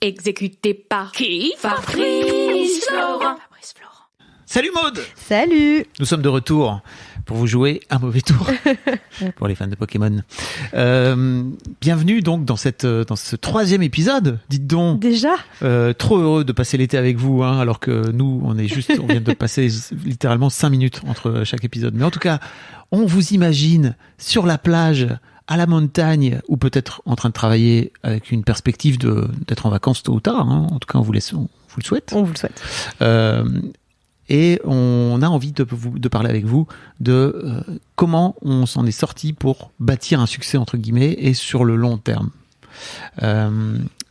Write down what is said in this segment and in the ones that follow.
Exécuté par qui? Fabrice Florent. Salut Maud! Salut! Nous sommes de retour pour vous jouer un mauvais tour pour les fans de Pokémon. Bienvenue donc dans ce troisième épisode. Dites donc. Déjà? Trop heureux de passer l'été avec vous, hein, alors que nous, on vient de passer littéralement 5 minutes entre chaque épisode. Mais en tout cas, on vous imagine sur la plage, à la montagne, ou peut-être en train de travailler avec une perspective d'être en vacances tôt ou tard. Hein. En tout cas, on vous le souhaite. On vous le souhaite. Et on a envie de parler avec vous de comment on s'en est sorti pour bâtir un succès, entre guillemets, et sur le long terme.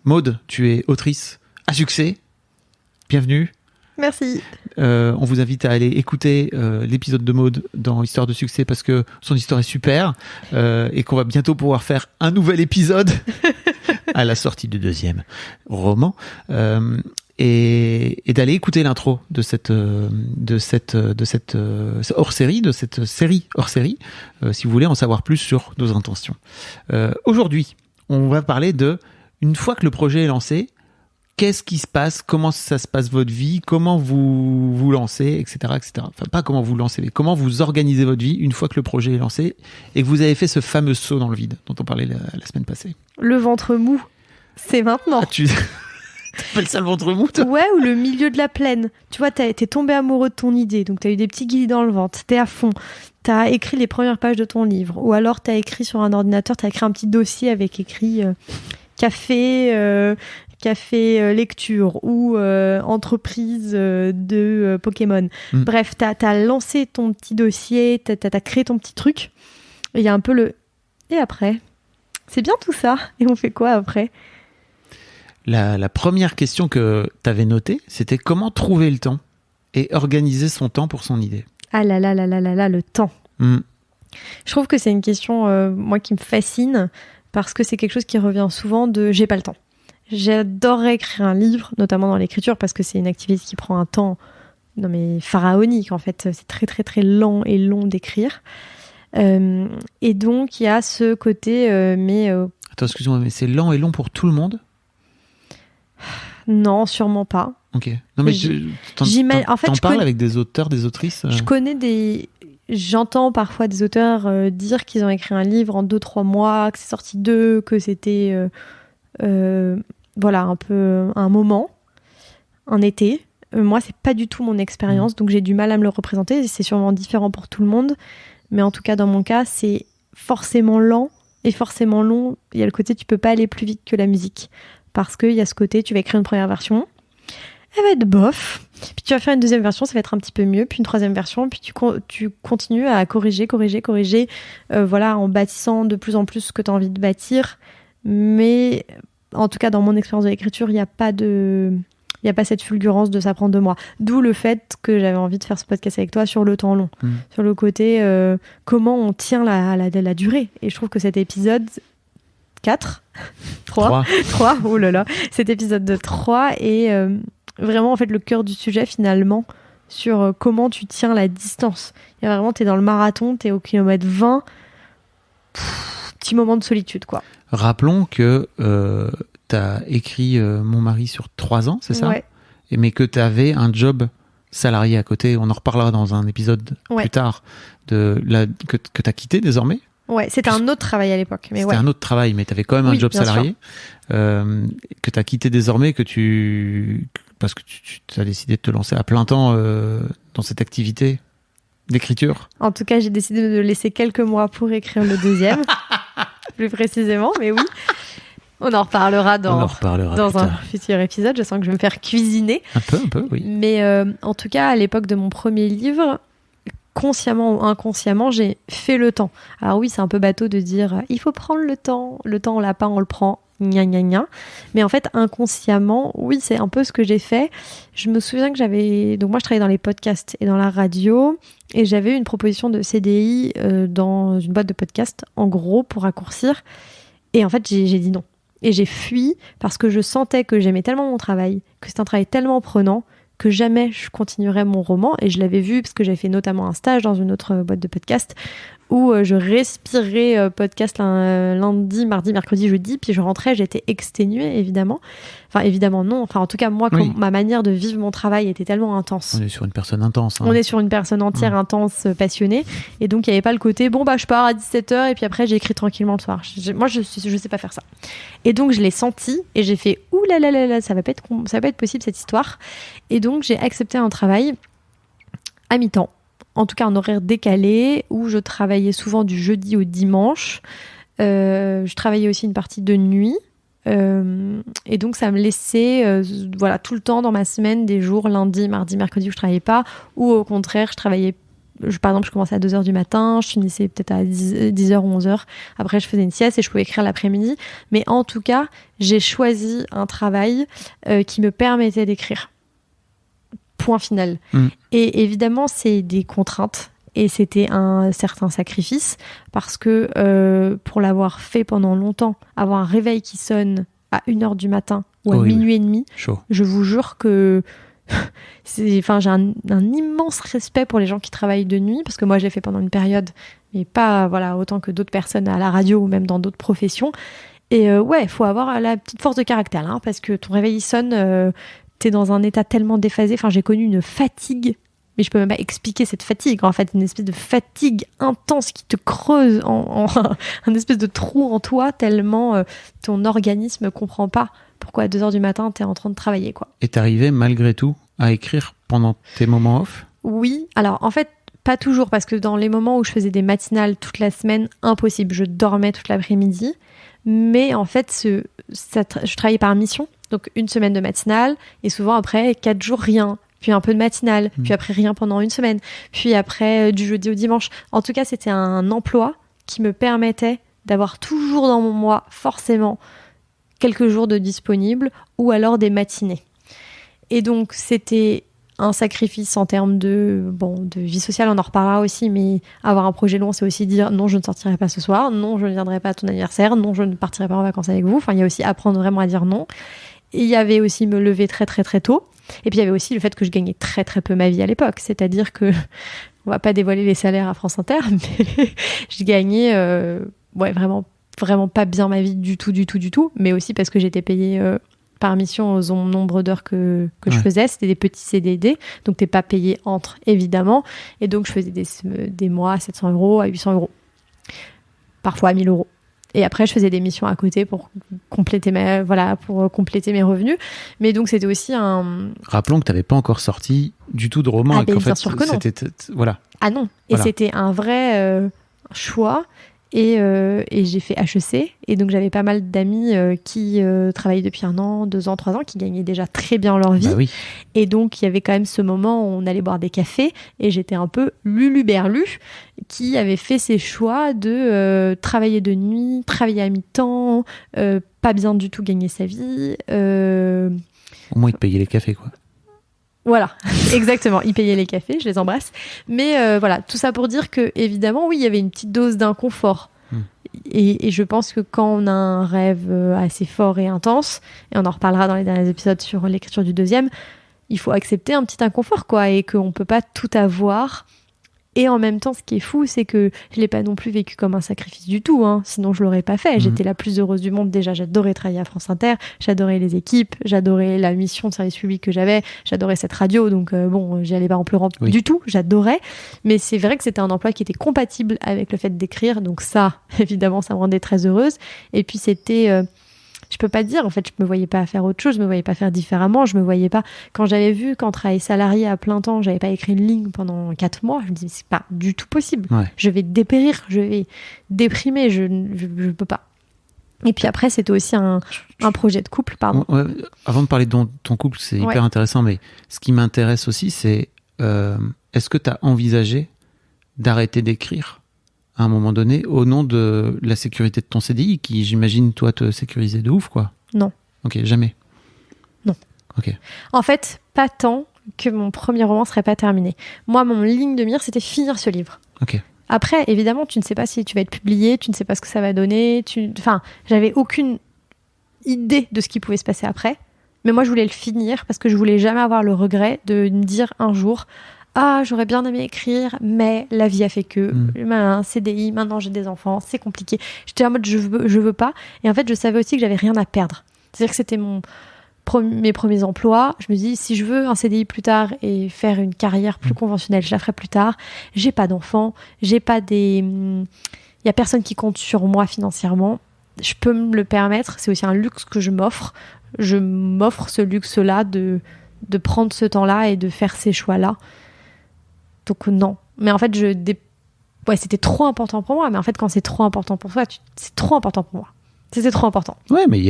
Maud, tu es autrice à succès. Bienvenue. Merci. On vous invite à aller écouter l'épisode de Maud dans Histoire de succès parce que son histoire est super et qu'on va bientôt pouvoir faire un nouvel épisode à la sortie du deuxième roman. Et d'aller écouter l'intro de cette hors-série, de cette série hors-série, si vous voulez en savoir plus sur nos intentions. Aujourd'hui, on va parler de, une fois que le projet est lancé, qu'est-ce qui se passe, comment ça se passe votre vie, comment vous vous lancez, etc., etc. Enfin, pas comment vous lancez, mais comment vous organisez votre vie une fois que le projet est lancé et que vous avez fait ce fameux saut dans le vide dont on parlait la semaine passée. Le ventre mou, c'est maintenant. T'appelles ça le ventre mou, toi? Ouais, ou le milieu de la plaine. Tu vois, t'es tombé amoureux de ton idée, donc t'as eu des petits guillis dans le ventre, t'es à fond. T'as écrit les premières pages de ton livre, ou alors t'as écrit sur un ordinateur, t'as écrit un petit dossier avec écrit café lecture ou entreprise de Pokémon. Bref, t'as lancé ton petit dossier, t'as créé ton petit truc. Et il y a un peu le... Et après? C'est bien tout ça. Et on fait quoi après? La première question que tu avais notée, c'était comment trouver le temps et organiser son temps pour son idée. Ah là là là là là là, le temps. Je trouve que c'est une question, moi, qui me fascine parce que c'est quelque chose qui revient souvent de « j'ai pas le temps ». J'adorerais écrire un livre, notamment dans l'écriture, parce que c'est une activité qui prend un temps pharaonique, en fait. C'est très très très lent et long d'écrire. Et donc, il y a ce côté... Attends, excuse-moi, mais c'est lent et long pour tout le monde? Non, sûrement pas. Ok. Non, mais t'en parles avec des auteurs, des autrices? Je connais J'entends parfois des auteurs dire qu'ils ont écrit un livre en 2-3 mois, que c'est sorti d'eux, que c'était un peu un moment, un été. Moi, c'est pas du tout mon expérience, donc j'ai du mal à me le représenter. C'est sûrement différent pour tout le monde, mais en tout cas, dans mon cas, c'est forcément lent et forcément long. Il y a le côté, tu peux pas aller plus vite que la musique. Parce qu'il y a ce côté, tu vas écrire une première version, elle va être bof, puis tu vas faire une deuxième version, ça va être un petit peu mieux, puis une troisième version, puis tu continues à corriger, en bâtissant de plus en plus ce que tu as envie de bâtir. Mais en tout cas, dans mon expérience de l'écriture, il n'y a pas cette fulgurance de ça prend 2 mois. D'où le fait que j'avais envie de faire ce podcast avec toi sur le temps long, sur le côté comment on tient la durée. Et je trouve que cet épisode... 3, oh là là, cet épisode de 3 est vraiment en fait le cœur du sujet finalement sur comment tu tiens la distance. Il y a vraiment, t'es dans le marathon, t'es au kilomètre 20, petit moment de solitude quoi. Rappelons que t'as écrit Mon mari sur 3 ans, c'est ça? Ouais. Mais que t'avais un job salarié à côté, on en reparlera dans un épisode plus tard, que t'as quitté désormais. Ouais, c'était un autre travail à l'époque. C'était un autre travail, mais tu avais quand même un job salarié que tu as quitté désormais, parce que tu as décidé de te lancer à plein temps dans cette activité d'écriture. En tout cas, j'ai décidé de laisser quelques mois pour écrire le deuxième, plus précisément, mais oui. On en reparlera dans un futur épisode. Je sens que je vais me faire cuisiner. Un peu, oui. Mais en tout cas, à l'époque de mon premier livre... consciemment ou inconsciemment, j'ai fait le temps. Alors oui, c'est un peu bateau de dire il faut prendre le temps, on l'a pas, on le prend, gna gna gna. Mais en fait, inconsciemment, oui, c'est un peu ce que j'ai fait. Je me souviens que donc moi je travaillais dans les podcasts et dans la radio, et j'avais eu une proposition de CDI dans une boîte de podcast, en gros, pour raccourcir. Et en fait, j'ai dit non. Et j'ai fui parce que je sentais que j'aimais tellement mon travail, que c'était un travail tellement prenant, que jamais je continuerais mon roman. Et je l'avais vu parce que j'avais fait notamment un stage dans une autre boîte de podcast où je respirais podcast lundi, mardi, mercredi, jeudi, puis je rentrais, j'étais exténuée, évidemment. Enfin, évidemment, non. Enfin, en tout cas, moi, ma manière de vivre mon travail était tellement intense. On est sur une personne intense. On est sur une personne entière, intense, passionnée. Et donc, il n'y avait pas le côté, je pars à 17h et puis après, j'écris tranquillement le soir. Moi, je sais pas faire ça. Et donc, je l'ai senti et j'ai fait, ouh là là là là, ça va pas être possible, cette histoire. Et donc, j'ai accepté un travail à mi-temps. En tout cas, un horaire décalé où je travaillais souvent du jeudi au dimanche. Je travaillais aussi une partie de nuit. Et donc ça me laissait tout le temps dans ma semaine des jours lundi, mardi, mercredi où je travaillais pas, ou au contraire je travaillais, par exemple je commençais à 2h du matin, je finissais peut-être à 10h ou 11h, après je faisais une sieste et je pouvais écrire l'après-midi, mais en tout cas j'ai choisi un travail qui me permettait d'écrire, point final. Et évidemment c'est des contraintes. Et c'était un certain sacrifice parce que pour l'avoir fait pendant longtemps, avoir un réveil qui sonne à 1h du matin ou à minuit et demi, je vous jure que j'ai un immense respect pour les gens qui travaillent de nuit, parce que moi je l'ai fait pendant une période, mais pas autant que d'autres personnes à la radio ou même dans d'autres professions. Et il faut avoir la petite force de caractère, parce que ton réveil il sonne, t'es dans un état tellement déphasé. Enfin, j'ai connu une fatigue. Mais je peux même pas expliquer cette fatigue. En fait, une espèce de fatigue intense qui te creuse en un espèce de trou en toi, tellement ton organisme comprend pas pourquoi à 2h du matin, t'es en train de travailler, quoi. Et t'arrivais malgré tout à écrire pendant tes moments off ? Oui. Alors, en fait, pas toujours, parce que dans les moments où je faisais des matinales toute la semaine, impossible. Je dormais toute l'après-midi. Mais en fait, je travaillais par mission. Donc, une semaine de matinale et souvent après, 4 jours, rien. Puis un peu de matinale, puis après rien pendant une semaine, puis après du jeudi au dimanche. En tout cas, c'était un emploi qui me permettait d'avoir toujours dans mon mois, forcément, quelques jours de disponibles ou alors des matinées. Et donc, c'était un sacrifice en termes de vie sociale, on en reparlera aussi, mais avoir un projet long, c'est aussi dire non, je ne sortirai pas ce soir, non, je ne viendrai pas à ton anniversaire, non, je ne partirai pas en vacances avec vous. Enfin, il y a aussi apprendre vraiment à dire non. Et il y avait aussi me lever très, très, très tôt. Et puis il y avait aussi le fait que je gagnais très très peu ma vie à l'époque, c'est-à-dire que on va pas dévoiler les salaires à France Inter, mais je gagnais vraiment vraiment pas bien ma vie du tout, mais aussi parce que j'étais payée par mission au nombre d'heures que je faisais. C'était des petits CDD, donc t'es pas payé entre, évidemment, et donc je faisais des mois à 700 € à 800 €, parfois à 1000 €. Et après, je faisais des missions à côté pour compléter mes revenus. Mais donc, c'était aussi un... Rappelons que tu n'avais pas encore sorti du tout de roman. Ah, bien sûr que non. Voilà. Ah non. Et c'était un vrai choix. Et j'ai fait HEC. Et donc, j'avais pas mal d'amis qui travaillaient depuis 1 an, 2 ans, 3 ans, qui gagnaient déjà très bien leur vie. Bah oui. Et donc, il y avait quand même ce moment où on allait boire des cafés. Et j'étais un peu Luluberlu, qui avait fait ses choix de travailler de nuit, travailler à mi-temps, pas bien du tout gagner sa vie. Au moins, ils te payaient les cafés, quoi. Voilà, exactement. Ils payaient les cafés, je les embrasse. Mais tout ça pour dire que, évidemment, oui, il y avait une petite dose d'inconfort. Et je pense que quand on a un rêve assez fort et intense, et on en reparlera dans les derniers épisodes sur l'écriture du 2e, il faut accepter un petit inconfort, quoi, et qu'on peut pas tout avoir. Et en même temps, ce qui est fou, c'est que je l'ai pas non plus vécu comme un sacrifice du tout, sinon je l'aurais pas fait. J'étais la plus heureuse du monde. Déjà, j'adorais travailler à France Inter, j'adorais les équipes, j'adorais la mission de service public que j'avais, j'adorais cette radio, donc j'y allais pas en pleurant du tout, j'adorais. Mais c'est vrai que c'était un emploi qui était compatible avec le fait d'écrire, donc ça, évidemment, ça me rendait très heureuse. Et puis c'était... je peux pas dire, en fait, je me voyais pas faire autre chose, je me voyais pas faire différemment, je me voyais pas... Quand j'avais vu qu'en travail salarié à plein temps, j'avais pas écrit une ligne pendant 4 mois, je me disais, c'est pas du tout possible. Ouais. Je vais dépérir, je vais déprimer, je peux pas. Et puis après, c'était aussi un projet de couple, pardon. Ouais, avant de parler de ton couple, c'est hyper intéressant, mais ce qui m'intéresse aussi, c'est est-ce que tu as envisagé d'arrêter d'écrire à un moment donné, au nom de la sécurité de ton CDI, qui, j'imagine, toi, te sécurisait de ouf, quoi? Non. Ok, jamais? Non. Ok. En fait, pas tant que mon premier roman serait pas terminé. Moi, mon ligne de mire, c'était finir ce livre. Ok. Après, évidemment, tu ne sais pas si tu vas être publié, tu ne sais pas ce que ça va donner, enfin, j'avais aucune idée de ce qui pouvait se passer après, mais moi, je voulais le finir parce que je voulais jamais avoir le regret de me dire un jour, j'aurais bien aimé écrire, mais la vie a fait que, un CDI, maintenant j'ai des enfants, c'est compliqué. J'étais en mode, je veux pas. Et en fait, je savais aussi que j'avais rien à perdre. C'est-à-dire que c'était mes premiers emplois. Je me dis, si je veux un CDI plus tard et faire une carrière plus conventionnelle, je la ferai plus tard. J'ai pas d'enfants, il y a personne qui compte sur moi financièrement. Je peux me le permettre. C'est aussi un luxe que je m'offre. Je m'offre ce luxe-là de prendre ce temps-là et de faire ces choix-là. Donc non. Mais en fait, c'était trop important pour moi. Mais en fait, quand c'est trop important pour toi, c'est trop important pour moi. C'était trop important. Ouais, mais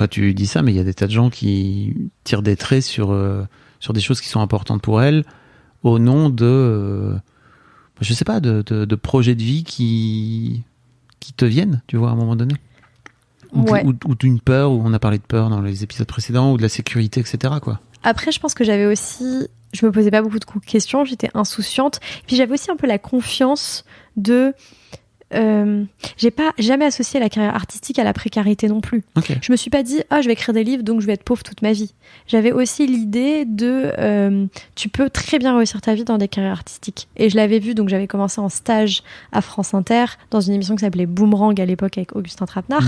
tu dis ça, mais il y a des tas de gens qui tirent des traits sur des choses qui sont importantes pour elles au nom de, je sais pas, de projets de vie qui te viennent, tu vois, à un moment donné. Ou d'une peur, où on a parlé de peur dans les épisodes précédents, ou de la sécurité, etc., quoi. Après, je pense que je me posais pas beaucoup de questions, j'étais insouciante. Puis j'avais aussi un peu la confiance de... j'ai pas jamais associé la carrière artistique à la précarité non plus. Okay. Je me suis pas dit, je vais écrire des livres, donc je vais être pauvre toute ma vie. J'avais aussi l'idée de... tu peux très bien réussir ta vie dans des carrières artistiques. Et je l'avais vu, donc j'avais commencé en stage à France Inter, dans une émission qui s'appelait Boomerang à l'époque avec Augustin Trapenard,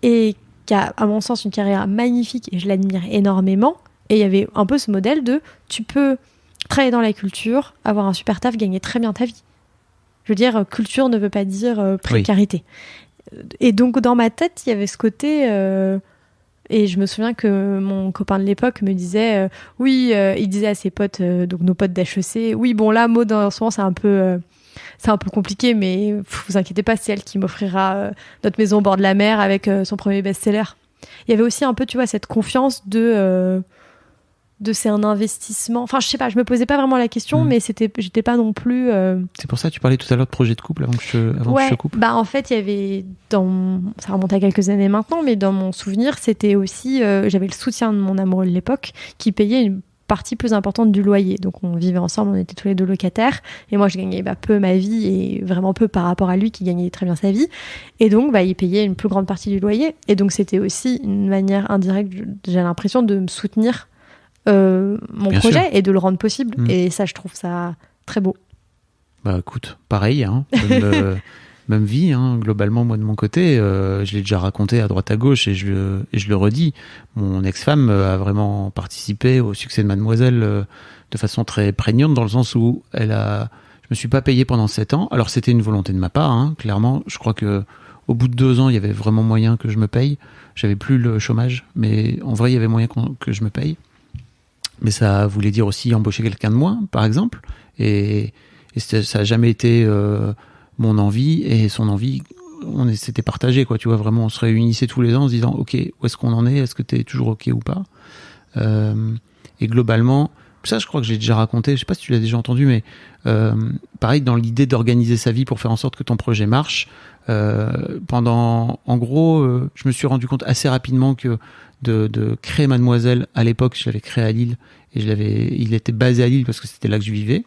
et qui a, à mon sens, une carrière magnifique, et je l'admire énormément. Et il y avait un peu ce modèle de tu peux travailler dans la culture, avoir un super taf, gagner très bien ta vie. Je veux dire, culture ne veut pas dire précarité. Oui. Et donc, dans ma tête, il y avait ce côté... et je me souviens que mon copain de l'époque me disait... il disait à ses potes, donc nos potes d'HEC, oui, bon là, Maud, en ce moment, c'est un peu compliqué, mais vous inquiétez pas, c'est elle qui m'offrira notre maison au bord de la mer avec son premier best-seller. Il y avait aussi un peu, tu vois, cette confiance de c'est un investissement. Enfin, je sais pas, je me posais pas vraiment la question, mais j'étais pas non plus... C'est pour ça que tu parlais tout à l'heure de projet de couple avant que je te coupe. Bah en fait, il y avait, ça remonte à quelques années maintenant, mais dans mon souvenir, c'était aussi, j'avais le soutien de mon amoureux de l'époque qui payait une partie plus importante du loyer. Donc on vivait ensemble, on était tous les deux locataires, et moi je gagnais peu ma vie, et vraiment peu par rapport à lui qui gagnait très bien sa vie. Et donc il payait une plus grande partie du loyer. Et donc c'était aussi une manière indirecte, j'ai l'impression, de me soutenir mon Bien projet sûr. Et de le rendre possible. Et ça, je trouve ça très beau. Bah écoute, pareil, hein, même vie, hein, globalement, moi de mon côté, je l'ai déjà raconté à droite à gauche et je le redis. Mon ex-femme a vraiment participé au succès de Mademoiselle de façon très prégnante, dans le sens où je me suis pas payé pendant 7 ans. Alors c'était une volonté de ma part, hein, clairement. Je crois que au bout de 2 ans, il y avait vraiment moyen que je me paye. J'avais plus le chômage, mais en vrai, il y avait moyen que je me paye. Mais ça voulait dire aussi embaucher quelqu'un de moins, par exemple. Et ça n'a jamais été mon envie et son envie. C'était partagé, quoi. Tu vois, vraiment, on se réunissait tous les ans en se disant, OK, où est-ce qu'on en est? Est-ce que tu es toujours OK ou pas? Et globalement, ça, je crois que j'ai déjà raconté. Je sais pas si tu l'as déjà entendu, mais pareil, dans l'idée d'organiser sa vie pour faire en sorte que ton projet marche. En gros, je me suis rendu compte assez rapidement que de créer Mademoiselle, à l'époque, je l'avais créé à Lille et il était basé à Lille parce que c'était là que je vivais,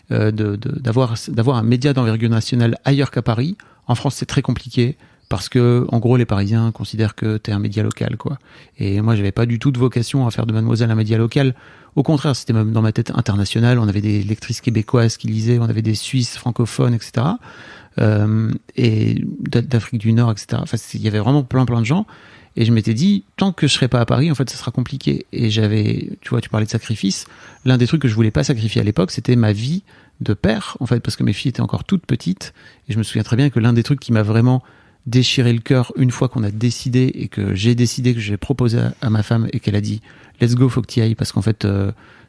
d'avoir un média d'envergure nationale ailleurs qu'à Paris. En France, c'est très compliqué parce que, en gros, les Parisiens considèrent que t'es un média local, quoi. Et moi, j'avais pas du tout de vocation à faire de Mademoiselle un média local. Au contraire, c'était même dans ma tête international. On avait des lectrices québécoises qui lisaient, on avait des Suisses francophones, etc. Et d'Afrique du Nord, etc. Enfin, il y avait vraiment plein de gens. Et je m'étais dit, tant que je serai pas à Paris, en fait, ça sera compliqué. Et tu vois, tu parlais de sacrifice. L'un des trucs que je voulais pas sacrifier à l'époque, c'était ma vie de père, en fait, parce que mes filles étaient encore toutes petites. Et je me souviens très bien que l'un des trucs qui m'a vraiment déchiré le cœur une fois qu'on a décidé et que j'ai décidé, que j'ai proposé à ma femme et qu'elle a dit, let's go, faut que tu y ailles, parce qu'en fait,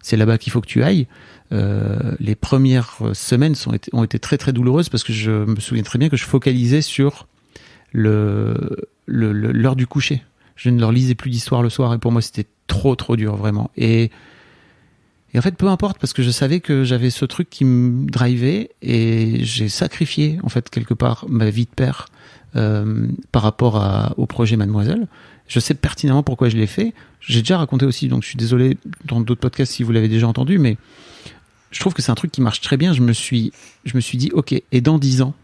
c'est là-bas qu'il faut que tu ailles. Les premières semaines ont été très très douloureuses parce que je me souviens très bien que je focalisais sur l'heure du coucher. Je ne leur lisais plus d'histoire le soir et pour moi c'était trop dur vraiment. Et en fait peu importe, parce que je savais que j'avais ce truc qui me drivait et j'ai sacrifié en fait quelque part ma vie de père par rapport au projet Mademoiselle. Je sais pertinemment pourquoi je l'ai fait. J'ai déjà raconté aussi, donc je suis désolé dans d'autres podcasts si vous l'avez déjà entendu, mais je trouve que c'est un truc qui marche très bien. Je me suis dit, ok, et dans 10 ans,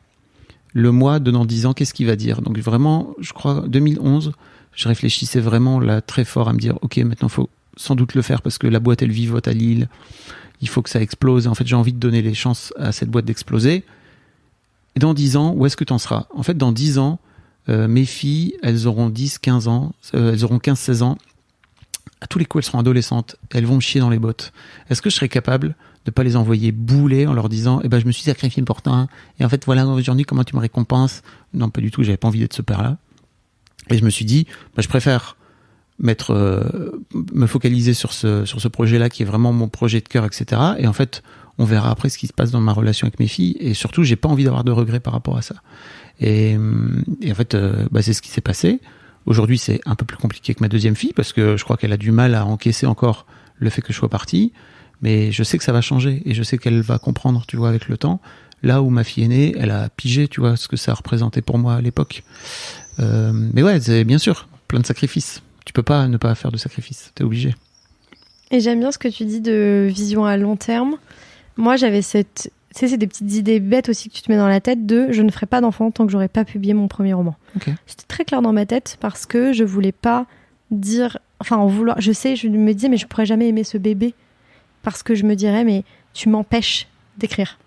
le mois de dans 10 ans, qu'est-ce qu'il va dire? Donc vraiment, je crois, 2011, je réfléchissais vraiment là très fort à me dire, ok, maintenant sans doute le faire parce que la boîte, elle vivote à Lille. Il faut que ça explose. En fait, j'ai envie de donner les chances à cette boîte d'exploser. Et dans 10 ans, où est-ce que tu en seras ? En fait, dans 10 ans, mes filles, elles auront 10, 15 ans, elles auront 15, 16 ans. À tous les coups, elles seront adolescentes. Elles vont me chier dans les bottes. Est-ce que je serais capable de ne pas les envoyer bouler en leur disant je me suis sacrifié pour toi. Et en fait, voilà, aujourd'hui, comment tu me récompenses ? Non, pas du tout. J'avais pas envie d'être ce père-là. Et je me suis dit, je préfère me focaliser sur ce projet-là qui est vraiment mon projet de cœur, etc. Et en fait, on verra après ce qui se passe dans ma relation avec mes filles. Et surtout, j'ai pas envie d'avoir de regrets par rapport à ça. Et en fait, c'est ce qui s'est passé. Aujourd'hui, c'est un peu plus compliqué que ma deuxième fille parce que je crois qu'elle a du mal à encaisser encore le fait que je sois parti. Mais je sais que ça va changer et je sais qu'elle va comprendre, tu vois, avec le temps. Là où ma fille aînée, elle a pigé, tu vois, ce que ça représentait pour moi à l'époque. Mais ouais, c'est bien sûr plein de sacrifices. Tu peux pas ne pas faire de sacrifices, t'es obligé. Et j'aime bien ce que tu dis de vision à long terme. Moi, j'avais cette... Tu sais, c'est des petites idées bêtes aussi que tu te mets dans la tête de « je ne ferai pas d'enfant tant que j'aurai pas publié mon premier roman ». Okay. C'était très clair dans ma tête parce que je voulais pas dire... Enfin, en vouloir... Je me disais « mais je pourrais jamais aimer ce bébé » parce que je me dirais « mais tu m'empêches d'écrire ».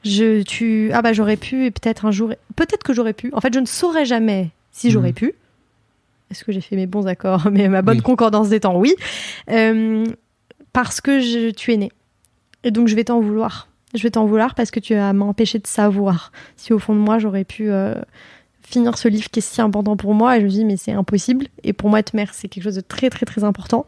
J'aurais pu et peut-être un jour... Peut-être que j'aurais pu. En fait, je ne saurais jamais si j'aurais pu. Est-ce que j'ai fait mes bons accords, mais ma bonne concordance des temps, oui. Parce que tu es né. Et donc, je vais t'en vouloir. Je vais t'en vouloir parce que tu vas m'empêcher de savoir. Si au fond de moi, j'aurais pu finir ce livre qui est si important pour moi. Et je me dis, mais c'est impossible. Et pour moi, être mère, c'est quelque chose de très, très, très important.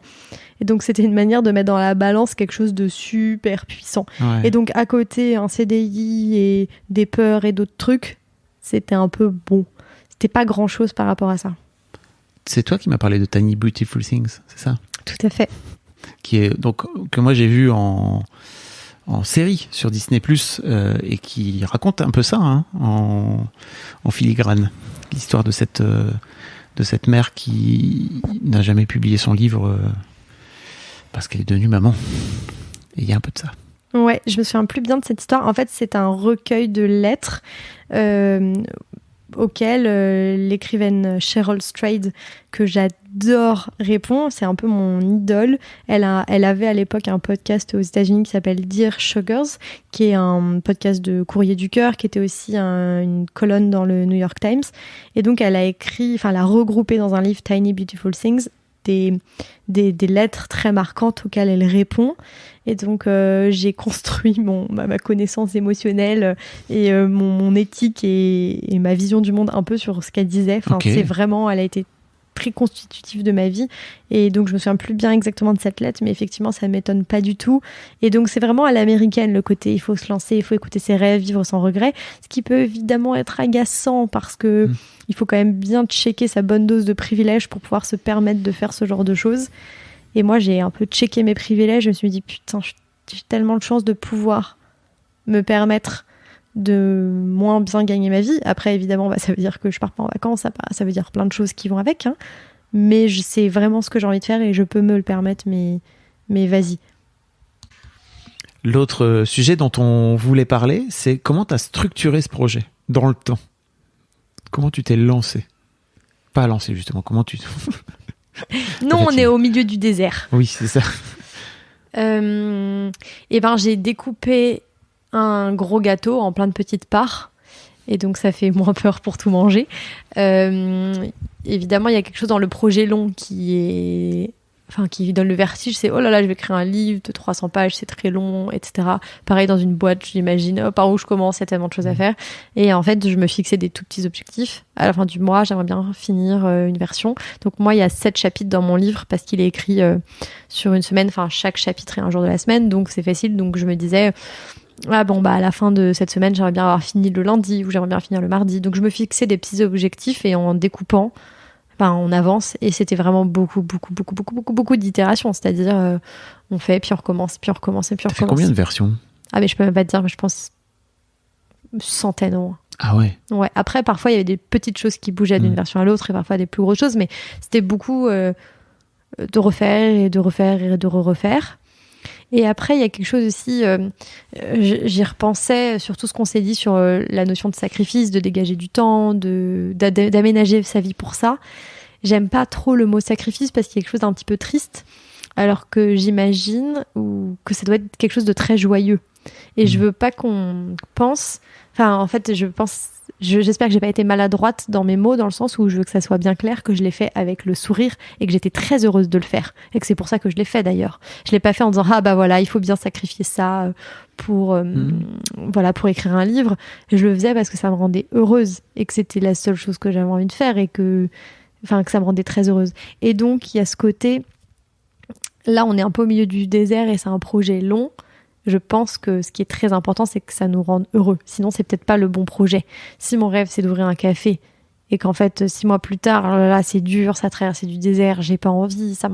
Et donc, c'était une manière de mettre dans la balance quelque chose de super puissant. Ouais. Et donc, à côté, un CDI et des peurs et d'autres trucs, c'était un peu bon. C'était pas grand-chose par rapport à ça. C'est toi qui m'as parlé de Tiny Beautiful Things, c'est ça ? Tout à fait. Que moi, j'ai vu en série sur Disney+, et qui raconte un peu ça, en filigrane. L'histoire de cette mère qui n'a jamais publié son livre parce qu'elle est devenue maman. Et il y a un peu de ça. Ouais, je me souviens plus bien de cette histoire. En fait, c'est un recueil de lettres auquel l'écrivaine Cheryl Strayed, que j'adore, répond. C'est un peu mon idole. Elle avait à l'époque un podcast aux États-Unis qui s'appelle Dear Sugars, qui est un podcast de courrier du cœur, qui était aussi une colonne dans le New York Times. Et donc, elle a regroupé dans un livre Tiny Beautiful Things des lettres très marquantes auxquelles elle répond. Et donc, j'ai construit ma connaissance émotionnelle et mon éthique et ma vision du monde un peu sur ce qu'elle disait. Enfin, c'est vraiment, elle a été très constitutive de ma vie. Et donc, je me souviens plus bien exactement de cette lettre, mais effectivement, ça ne m'étonne pas du tout. Et donc, c'est vraiment à l'américaine, le côté, il faut se lancer, il faut écouter ses rêves, vivre sans regret. Ce qui peut évidemment être agaçant parce que il faut quand même bien checker sa bonne dose de privilèges pour pouvoir se permettre de faire ce genre de choses. Et moi, j'ai un peu checké mes privilèges. Je me suis dit, putain, j'ai tellement de chance de pouvoir me permettre de moins bien gagner ma vie. Après, évidemment, ça veut dire que je pars pas en vacances. Ça veut dire plein de choses qui vont avec. Mais c'est vraiment ce que j'ai envie de faire et je peux me le permettre. Mais vas-y. L'autre sujet dont on voulait parler, c'est comment tu as structuré ce projet dans le temps. Comment tu t'es lancé ? Pas lancé, justement. Comment tu... Non, on est au milieu du désert. Oui, c'est ça. J'ai découpé un gros gâteau en plein de petites parts. Et donc, ça fait moins peur pour tout manger. Évidemment, il y a quelque chose dans le projet long qui donne le vertige. C'est, oh là là, je vais écrire un livre de 300 pages, c'est très long, etc. Pareil, dans une boîte, j'imagine, par où je commence, il y a tellement de choses à faire. Et en fait, je me fixais des tout petits objectifs. À la fin du mois, j'aimerais bien finir une version. Donc moi, il y a 7 chapitres dans mon livre parce qu'il est écrit sur une semaine. Enfin, chaque chapitre est un jour de la semaine, donc c'est facile. Donc je me disais... à la fin de cette semaine, j'aimerais bien avoir fini le lundi ou j'aimerais bien finir le mardi. Donc je me fixais des petits objectifs et en découpant, on avance. Et c'était vraiment beaucoup d'itérations. C'est-à-dire, on fait, puis on recommence, puis on recommence, et puis on recommence. T'as fait combien de versions ? Mais je peux même pas te dire, mais je pense une centaine au moins. Ah ouais. Ouais. Après, parfois, il y avait des petites choses qui bougeaient d'une version à l'autre et parfois des plus grosses choses, mais c'était beaucoup de refaire et de refaire et de refaire. Et après, il y a quelque chose aussi, j'y repensais sur tout ce qu'on s'est dit sur la notion de sacrifice, de dégager du temps, d'aménager sa vie pour ça. J'aime pas trop le mot sacrifice parce qu'il y a quelque chose d'un petit peu triste. alors que j'imagine que ça doit être quelque chose de très joyeux. Et je veux pas qu'on pense... Enfin, en fait, j'espère que j'ai pas été maladroite dans mes mots, dans le sens où je veux que ça soit bien clair que je l'ai fait avec le sourire et que j'étais très heureuse de le faire. Et que c'est pour ça que je l'ai fait, d'ailleurs. Je l'ai pas fait en disant « Ah, bah voilà, il faut bien sacrifier ça pour écrire un livre. » Je le faisais parce que ça me rendait heureuse et que c'était la seule chose que j'avais envie de faire et que ça me rendait très heureuse. Et donc, il y a ce côté... Là, on est un peu au milieu du désert et c'est un projet long. Je pense que ce qui est très important, c'est que ça nous rende heureux. Sinon, c'est peut-être pas le bon projet. Si mon rêve, c'est d'ouvrir un café et qu'en fait, 6 mois plus tard, là, c'est dur, ça traverse du désert, j'ai pas envie, ça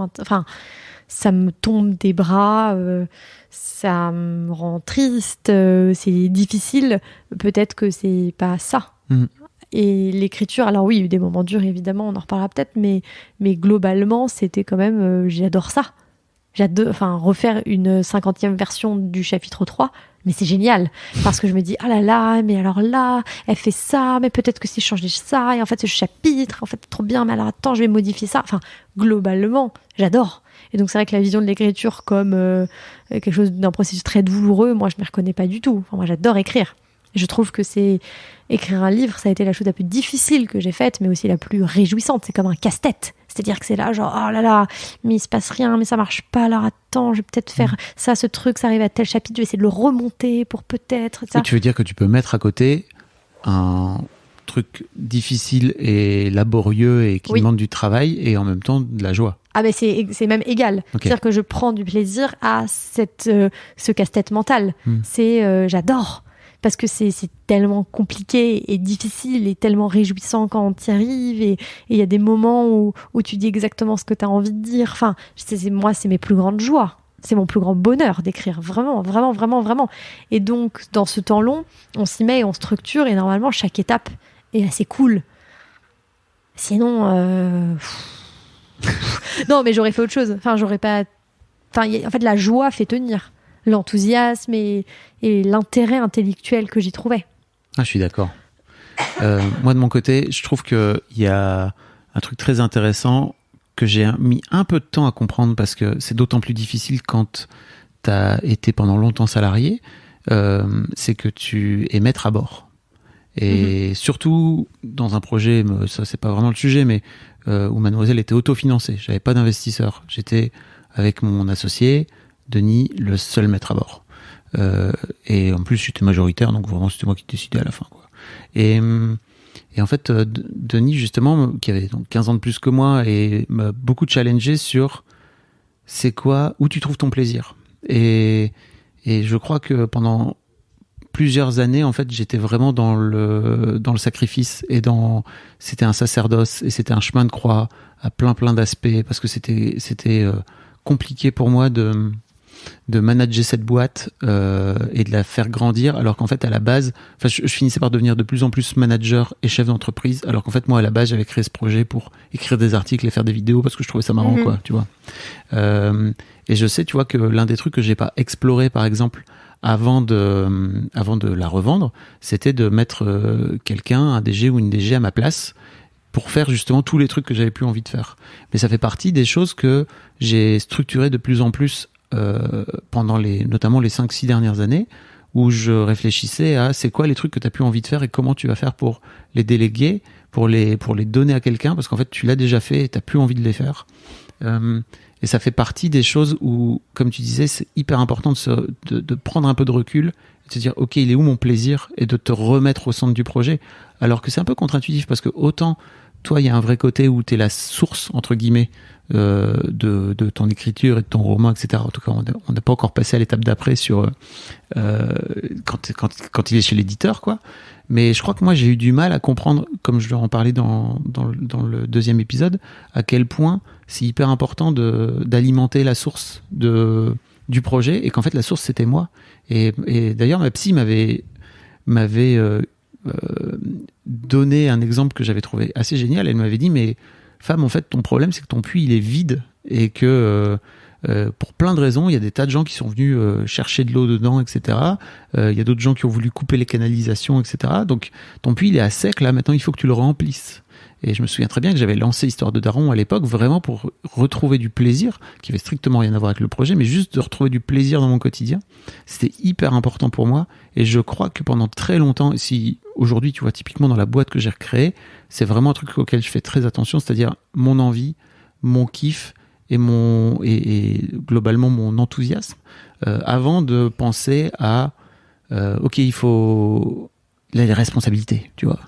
me tombe des bras, ça me rend triste, c'est difficile. Peut-être que c'est pas ça. Et l'écriture, alors oui, il y a eu des moments durs, évidemment, on en reparlera peut-être, mais globalement, c'était quand même, j'adore ça. Refaire une 50e version du chapitre 3, mais c'est génial, parce que je me dis, ah là là, mais alors là, elle fait ça, mais peut-être que si je changeais ça, et en fait, ce chapitre, en fait, c'est trop bien, mais alors attends, je vais modifier ça. Enfin, globalement, j'adore. Et donc, c'est vrai que la vision de l'écriture comme quelque chose d'un processus très douloureux, moi, je ne m'y reconnais pas du tout. Enfin, moi, j'adore écrire. Je trouve que écrire un livre, ça a été la chose la plus difficile que j'ai faite, mais aussi la plus réjouissante. C'est comme un casse-tête. C'est-à-dire que c'est là, genre, oh là là, mais il se passe rien, mais ça marche pas, alors attends, je vais peut-être faire ça, ce truc, ça arrive à tel chapitre, je vais essayer de le remonter pour peut-être... Ça. Et tu veux dire que tu peux mettre à côté un truc difficile et laborieux et qui demande du travail et en même temps de la joie. Ah ben c'est même égal. Okay. C'est-à-dire que je prends du plaisir à ce casse-tête mental. J'adore. Parce que c'est tellement compliqué et difficile et tellement réjouissant quand on y arrive, et il y a des moments où tu dis exactement ce que tu as envie de dire. Enfin, moi, c'est mes plus grandes joies. C'est mon plus grand bonheur d'écrire. Vraiment, vraiment, vraiment, vraiment. Et donc, dans ce temps long, on s'y met et on structure, et normalement, chaque étape est assez cool. Sinon... non, mais j'aurais fait autre chose. Enfin, j'aurais pas... en fait, la joie fait tenir. L'enthousiasme et l'intérêt intellectuel que j'y trouvais. Ah, je suis d'accord. Moi, de mon côté, je trouve qu'il y a un truc très intéressant que j'ai mis un peu de temps à comprendre, parce que c'est d'autant plus difficile quand tu as été pendant longtemps salarié, c'est que tu es maître à bord. Et surtout dans un projet, ça c'est pas vraiment le sujet, mais où Mademoiselle était autofinancée. J'avais pas d'investisseur. J'étais avec mon associé, Denis, le seul maître à bord. Et en plus, j'étais majoritaire, donc vraiment, c'était moi qui décidais à la fin, quoi. Et en fait, Denis, justement, qui avait donc 15 ans de plus que moi, et m'a beaucoup challengé sur c'est quoi, où tu trouves ton plaisir. Et je crois que pendant plusieurs années, en fait, j'étais vraiment dans le sacrifice, et c'était un sacerdoce, et c'était un chemin de croix à plein d'aspects, parce que c'était compliqué pour moi de manager cette boîte et de la faire grandir, alors qu'en fait à la base, je finissais par devenir de plus en plus manager et chef d'entreprise, alors qu'en fait moi à la base j'avais créé ce projet pour écrire des articles et faire des vidéos parce que je trouvais ça marrant, quoi, tu vois. Et je sais, tu vois, que l'un des trucs que j'ai pas exploré, par exemple, avant de la revendre, c'était de mettre quelqu'un, un DG ou une DG à ma place, pour faire justement tous les trucs que j'avais plus envie de faire. Mais ça fait partie des choses que j'ai structurées de plus en plus pendant notamment les 5-6 dernières années, où je réfléchissais à c'est quoi les trucs que tu as plus envie de faire et comment tu vas faire pour les déléguer, pour les donner à quelqu'un, parce qu'en fait tu l'as déjà fait et tu n'as plus envie de les faire. Et ça fait partie des choses où, comme tu disais, c'est hyper important de prendre un peu de recul, de se dire ok, il est où mon plaisir, et de te remettre au centre du projet, alors que c'est un peu contre-intuitif, parce que autant toi il y a un vrai côté où tu es la source entre guillemets de ton écriture et de ton roman, etc. En tout cas, on n'a pas encore passé à l'étape d'après sur quand il est chez l'éditeur, quoi. Mais je crois que moi j'ai eu du mal à comprendre, comme je leur en parlais dans le deuxième épisode, à quel point c'est hyper important d'alimenter la source du projet, et qu'en fait la source c'était moi. Et d'ailleurs ma psy m'avait donné un exemple que j'avais trouvé assez génial. Elle m'avait dit, mais femme, en fait ton problème c'est que ton puits il est vide, et que pour plein de raisons. Il y a des tas de gens qui sont venus chercher de l'eau dedans, etc. Il y a d'autres gens qui ont voulu couper les canalisations, etc. Donc ton puits il est à sec, là maintenant il faut que tu le remplisses. Et je me souviens très bien que j'avais lancé Histoire de Daron à l'époque, vraiment pour retrouver du plaisir, qui avait strictement rien à voir avec le projet, mais juste de retrouver du plaisir dans mon quotidien. C'était hyper important pour moi, et je crois que pendant très longtemps, si aujourd'hui, tu vois, typiquement dans la boîte que j'ai recréée, c'est vraiment un truc auquel je fais très attention, c'est-à-dire mon envie, mon kiff, et globalement mon enthousiasme, avant de penser à, ok, il faut les responsabilités, tu vois.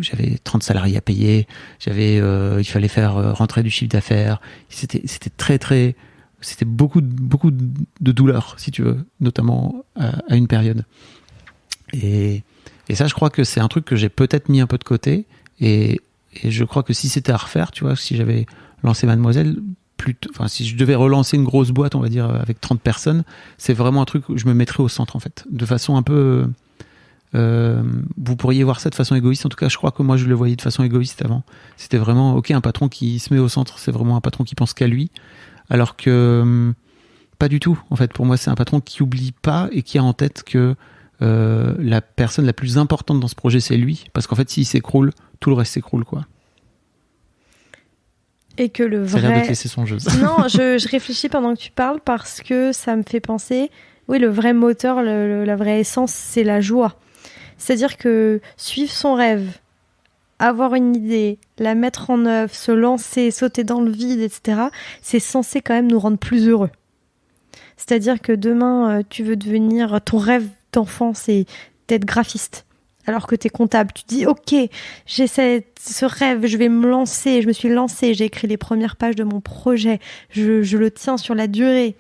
J'avais 30 salariés à payer, il fallait faire rentrer du chiffre d'affaires. C'était beaucoup de douleur, si tu veux, notamment à une période. Et ça, je crois que c'est un truc que j'ai peut-être mis un peu de côté. Et je crois que si c'était à refaire, tu vois, si j'avais lancé Mademoiselle, si je devais relancer une grosse boîte, on va dire, avec 30 personnes, c'est vraiment un truc où je me mettrais au centre, en fait, de façon un peu... vous pourriez voir ça de façon égoïste. En tout cas, je crois que moi, je le voyais de façon égoïste avant. C'était vraiment, ok, un patron qui se met au centre, c'est vraiment un patron qui pense qu'à lui. Alors que, pas du tout. En fait, pour moi, c'est un patron qui oublie pas et qui a en tête que la personne la plus importante dans ce projet, c'est lui. Parce qu'en fait, s'il s'écroule, tout le reste s'écroule, quoi. Et que le vrai... Ça a l'air de te laisser songeuse. Non, je réfléchis pendant que tu parles parce que ça me fait penser... Oui, le vrai moteur, la vraie essence, c'est la joie. C'est-à-dire que suivre son rêve, avoir une idée, la mettre en œuvre, se lancer, sauter dans le vide, etc., c'est censé quand même nous rendre plus heureux. C'est-à-dire que demain, tu veux devenir... Ton rêve d'enfant, c'est d'être graphiste. Alors que tu es comptable, tu te dis, ok, j'ai ce rêve, je vais me lancer, je me suis lancée, j'ai écrit les premières pages de mon projet, je le tiens sur la durée.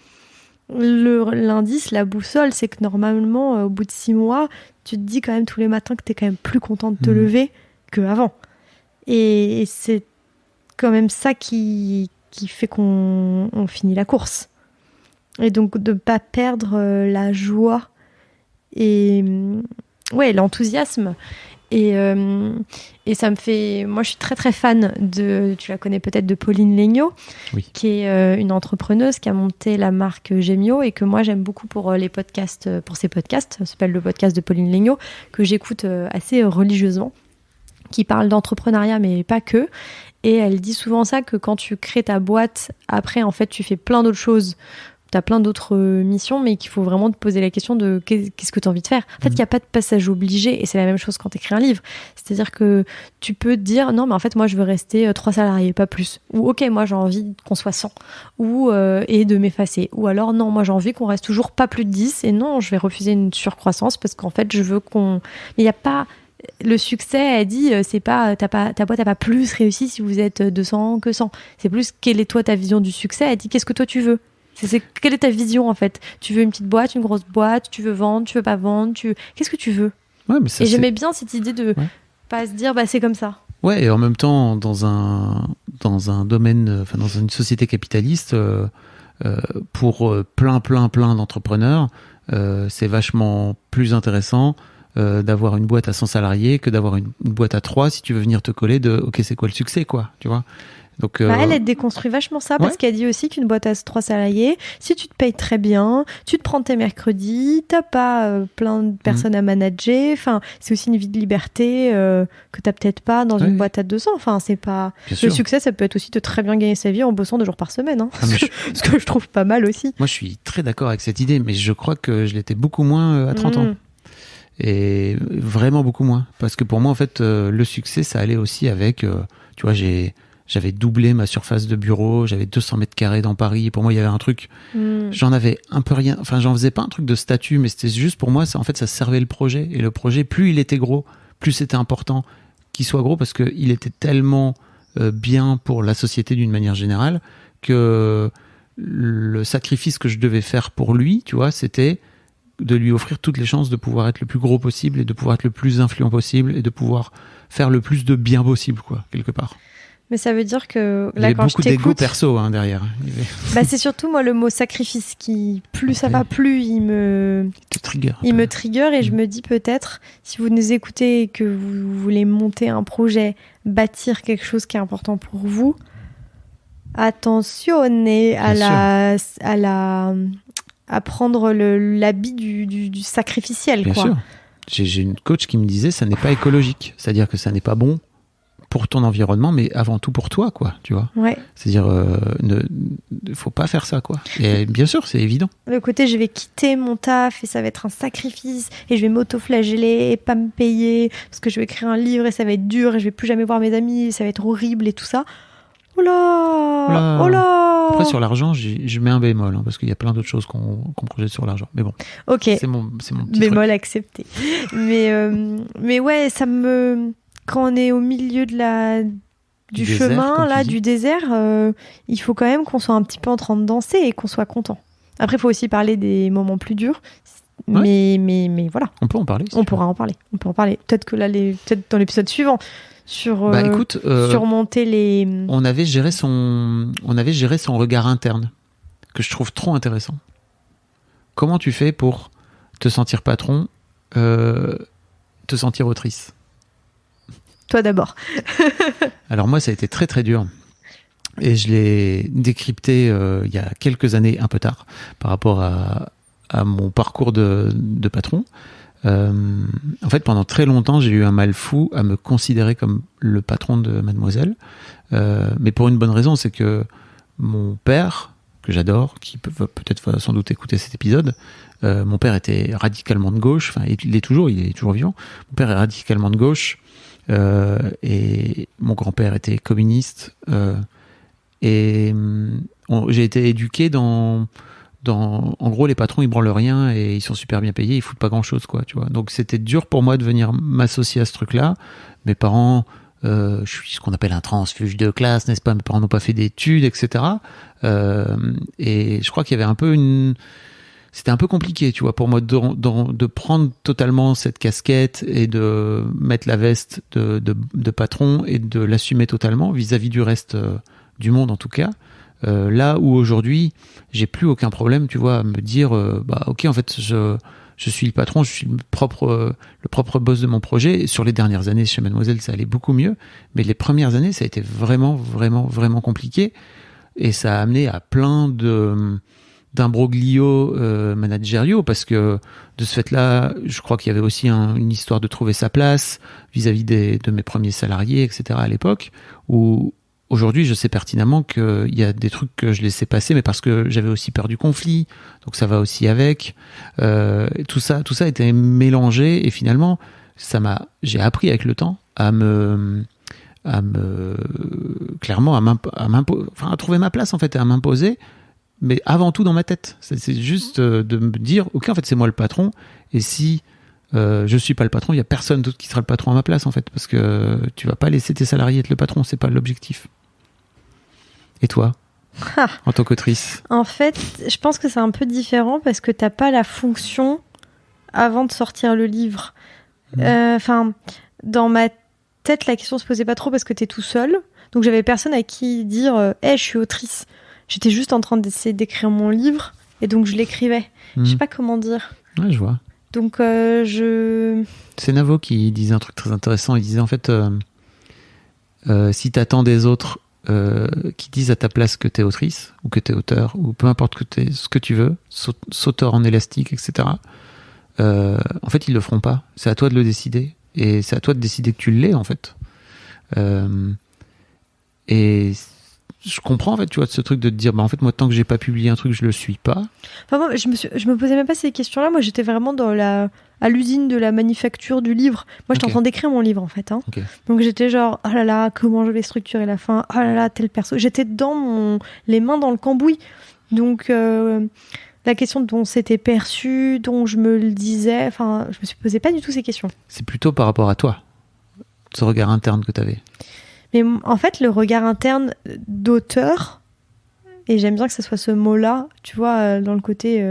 L'indice, la boussole, c'est que normalement, au bout de 6 mois, tu te dis quand même tous les matins que tu es quand même plus content de te lever qu'avant. Et c'est quand même ça qui fait qu'on finit la course. Et donc de ne pas perdre la joie et l'enthousiasme. Et ça me fait... Moi, je suis très, très fan tu la connais peut-être, de Pauline Legnaud, oui, qui est une entrepreneuse qui a monté la marque Gemio et que moi, j'aime beaucoup pour ses podcasts. Ça s'appelle le podcast de Pauline Legnaud, que j'écoute assez religieusement, qui parle d'entrepreneuriat, mais pas que. Et elle dit souvent ça, que quand tu crées ta boîte, après, en fait, tu fais plein d'autres choses. Tu as plein d'autres missions, mais qu'il faut vraiment te poser la question de qu'est-ce que tu as envie de faire. En fait, il n'y a pas de passage obligé, et c'est la même chose quand tu écris un livre. C'est-à-dire que tu peux te dire, non, mais en fait, moi, je veux rester 3 salariés, pas plus. Ou, ok, moi, j'ai envie qu'on soit 100, et de m'effacer. Ou alors, non, moi, j'ai envie qu'on reste toujours pas plus de 10, et non, je vais refuser une surcroissance, parce qu'en fait, je veux qu'on... Mais il n'y a pas... Le succès, elle dit, c'est pas ta boîte n'a pas plus réussi si vous êtes 200 que 100. C'est plus, quelle est toi ta vision du succès? Elle dit, qu'est-ce que toi tu veux? Quelle est ta vision, en fait? Tu veux une petite boîte, une grosse boîte? Tu veux vendre? Tu veux pas vendre? Qu'est-ce que tu veux? Ouais, mais ça, et j'aimais bien cette idée de pas se dire, c'est comme ça. Ouais, et en même temps, dans un domaine, enfin dans une société capitaliste, pour plein d'entrepreneurs, c'est vachement plus intéressant d'avoir une boîte à 100 salariés que d'avoir une boîte à 3 si tu veux venir te coller de ok, c'est quoi le succès, quoi, tu vois. Donc, elle déconstruit vachement ça, parce qu'elle dit aussi qu'une boîte à 3 salariés, si tu te payes très bien, tu te prends tes mercredis, t'as pas plein de personnes à manager, enfin, c'est aussi une vie de liberté que t'as peut-être pas dans une boîte à 200. Enfin, c'est pas... Le succès, ça peut être aussi de très bien gagner sa vie en bossant 2 jours par semaine, hein. Ce que je trouve pas mal aussi. Moi, je suis très d'accord avec cette idée, mais je crois que je l'étais beaucoup moins à 30 ans. Et vraiment beaucoup moins. Parce que pour moi, en fait, le succès, ça allait aussi avec... tu vois, j'avais doublé ma surface de bureau, j'avais 200 mètres carrés dans Paris. Et pour moi, il y avait un truc, j'en avais un peu rien. Enfin, j'en faisais pas un truc de statut, mais c'était juste pour moi, ça servait le projet. Et le projet, plus il était gros, plus c'était important qu'il soit gros, parce qu'il était tellement bien pour la société d'une manière générale que le sacrifice que je devais faire pour lui, tu vois, c'était de lui offrir toutes les chances de pouvoir être le plus gros possible et de pouvoir être le plus influent possible et de pouvoir faire le plus de bien possible, quoi, quelque part. Mais ça veut dire que là, quand je t'écoute... Il y a beaucoup d'égo perso derrière. C'est surtout moi le mot sacrifice qui, plus ça va, plus il me trigger. Il me trigger et je me dis peut-être, si vous nous écoutez et que vous voulez monter un projet, bâtir quelque chose qui est important pour vous, attentionné à prendre l'habit du sacrificiel. Bien quoi. sûr. J'ai une coach qui me disait ça n'est pas écologique, c'est-à-dire que ça n'est pas bon pour ton environnement, mais avant tout pour toi, quoi, tu vois. Ouais. C'est-à-dire, faut pas faire ça, quoi. Et bien sûr, c'est évident. Le côté, je vais quitter mon taf et ça va être un sacrifice et je vais m'auto-flageller et pas me payer parce que je vais écrire un livre et ça va être dur et je vais plus jamais voir mes amis et ça va être horrible et tout ça. Oh là. Après, sur l'argent, je mets un bémol, hein, parce qu'il y a plein d'autres choses qu'on projette sur l'argent. Mais bon, ok. c'est mon petit bémol truc. accepté. Mais ouais, ça me... Quand on est au milieu du désert, chemin, comme tu là, dis. du désert, il faut quand même qu'on soit un petit peu en train de danser et qu'on soit content. Après, il faut aussi parler des moments plus durs. Ouais. Mais voilà. On peut en parler. si On tu pourra en parler. Peut-être que là, peut-être dans l'épisode suivant, sur écoute, surmonter les... on avait géré son regard interne, que je trouve trop intéressant. Comment tu fais pour te sentir patron, te sentir autrice? Toi d'abord. Alors moi, ça a été très très dur. Et je l'ai décrypté il y a quelques années, un peu tard, par rapport à mon parcours de patron. En fait, pendant très longtemps, j'ai eu un mal fou à me considérer comme le patron de Mademoiselle. Mais pour une bonne raison, c'est que mon père, que j'adore, qui peut-être sans doute écouter cet épisode, mon père était radicalement de gauche, enfin il est toujours vivant. Mon père est radicalement de gauche, et mon grand-père était communiste, et j'ai été éduqué en gros, les patrons ils branlent rien et ils sont super bien payés, ils foutent pas grand chose, quoi, tu vois. Donc c'était dur pour moi de venir m'associer à ce truc-là. Mes parents, je suis ce qu'on appelle un transfuge de classe, n'est-ce pas? Mes parents n'ont pas fait d'études, etc. Et je crois qu'il y avait c'était un peu compliqué, tu vois, pour moi de prendre totalement cette casquette et de mettre la veste de patron et de l'assumer totalement vis-à-vis du reste du monde, en tout cas. Là où aujourd'hui, j'ai plus aucun problème, tu vois, à me dire, ok, en fait, je suis le patron, je suis le propre boss de mon projet. Et sur les dernières années chez Mademoiselle, ça allait beaucoup mieux, mais les premières années, ça a été vraiment, vraiment, vraiment compliqué, et ça a amené à plein d'imbroglios managériaux, parce que de ce fait-là, je crois qu'il y avait aussi une histoire de trouver sa place vis-à-vis de mes premiers salariés, etc. à l'époque, où aujourd'hui, je sais pertinemment qu'il y a des trucs que je laissais passer, mais parce que j'avais aussi peur du conflit, donc ça va aussi avec. Tout ça a été mélangé, et finalement, j'ai appris avec le temps à trouver ma place, en fait, et à m'imposer, mais avant tout dans ma tête. C'est juste de me dire, ok, en fait, c'est moi le patron, et si je suis pas le patron, il y a personne d'autre qui sera le patron à ma place, en fait, parce que tu vas pas laisser tes salariés être le patron, c'est pas l'objectif. Et toi, en tant qu'autrice? En fait, je pense que c'est un peu différent parce que t'as pas la fonction avant de sortir le livre. Dans ma tête, la question se posait pas trop parce que t'es tout seul. Donc j'avais personne à qui dire je suis autrice. J'étais juste en train d'essayer d'écrire mon livre et donc je l'écrivais. Je sais pas comment dire. Ouais, je vois. Donc C'est Navo qui disait un truc très intéressant. Il disait en fait, si t'attends des autres qui disent à ta place que t'es autrice ou que t'es auteur ou peu importe que t'es ce que tu veux, sauteur en élastique, etc. En fait, ils le feront pas. C'est à toi de le décider, et c'est à toi de décider que tu l'es, en fait. Et je comprends, en fait, tu vois, de ce truc de te dire, en fait, moi, tant que j'ai pas publié un truc, je le suis pas. Enfin, moi, je me posais même pas ces questions-là. Moi, j'étais vraiment à l'usine de la manufacture du livre. Moi, j'étais en train d'écrire mon livre, en fait. Okay. Donc, j'étais genre, oh là là, comment je vais structurer la fin? Oh là là, tel perso. J'étais les mains dans le cambouis. Donc, la question dont c'était perçu, dont je me le disais, enfin, je me suis posé pas du tout ces questions. C'est plutôt par rapport à toi, ce regard interne que t'avais. Mais en fait, le regard interne d'auteur, et j'aime bien que ce soit ce mot-là, tu vois, dans le côté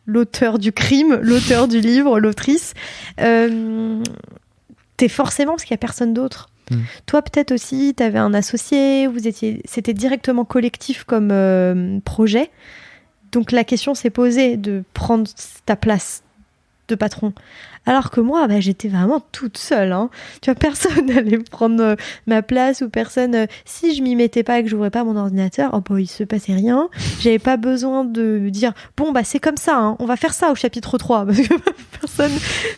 l'auteur du crime, l'auteur du livre, l'autrice, t'es forcément parce qu'il n'y a personne d'autre. Toi, peut-être aussi, t'avais un associé, c'était directement collectif comme projet. Donc la question s'est posée de prendre ta place de patrons. Alors que moi, j'étais vraiment toute seule. Hein. Tu vois, personne n'allait prendre ma place ou personne... si je m'y mettais pas et que j'ouvrais pas mon ordinateur, il se passait rien. J'avais pas besoin de me dire, c'est comme ça, hein, on va faire ça au chapitre 3. Parce que personne...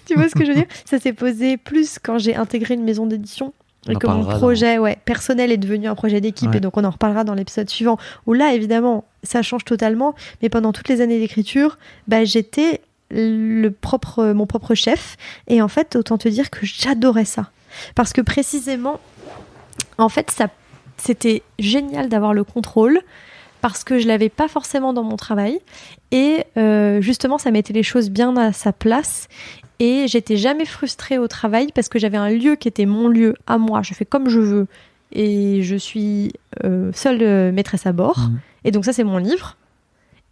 Tu vois ce que je veux dire ? Ça s'est posé plus quand j'ai intégré une maison d'édition. Et que mon projet personnel est devenu un projet d'équipe. Ouais. Et donc, on en reparlera dans l'épisode suivant. Où là, évidemment, ça change totalement. Mais pendant toutes les années d'écriture, j'étais mon propre chef. Et en fait, autant te dire que j'adorais ça. Parce que précisément, en fait, c'était génial d'avoir le contrôle. Parce que je l'avais pas forcément dans mon travail. Et justement, ça mettait les choses bien à sa place. Et j'étais jamais frustrée au travail parce que j'avais un lieu qui était mon lieu à moi. Je fais comme je veux. Et je suis seule maîtresse à bord. Mmh. Et donc ça, c'est mon livre.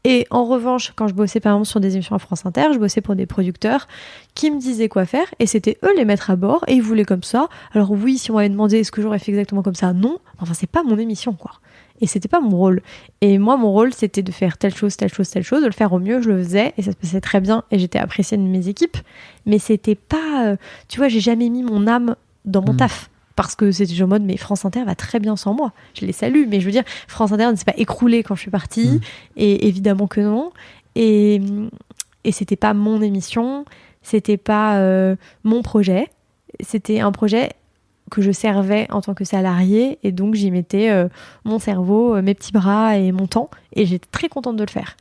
Et en revanche, quand je bossais par exemple sur des émissions à France Inter, je bossais pour des producteurs qui me disaient quoi faire. Et c'était eux les maîtres à bord. Et ils voulaient comme ça. Alors oui, si on m'avait demandé est-ce que j'aurais fait exactement comme ça, non. Enfin, c'est pas mon émission, quoi. Et c'était pas mon rôle. Et moi, mon rôle, c'était de faire telle chose, de le faire au mieux, je le faisais, et ça se passait très bien, et j'étais appréciée de mes équipes. Mais c'était pas... tu vois, j'ai jamais mis mon âme dans mon taf. Parce que c'était en mode, mais France Inter va très bien sans moi. Je les salue, mais je veux dire, France Inter ne s'est pas écroulée quand je suis partie, et évidemment que non. Et c'était pas mon émission, c'était pas mon projet. C'était un projet que je servais en tant que salariée, et donc j'y mettais mon cerveau, mes petits bras et mon temps, et j'étais très contente de le faire.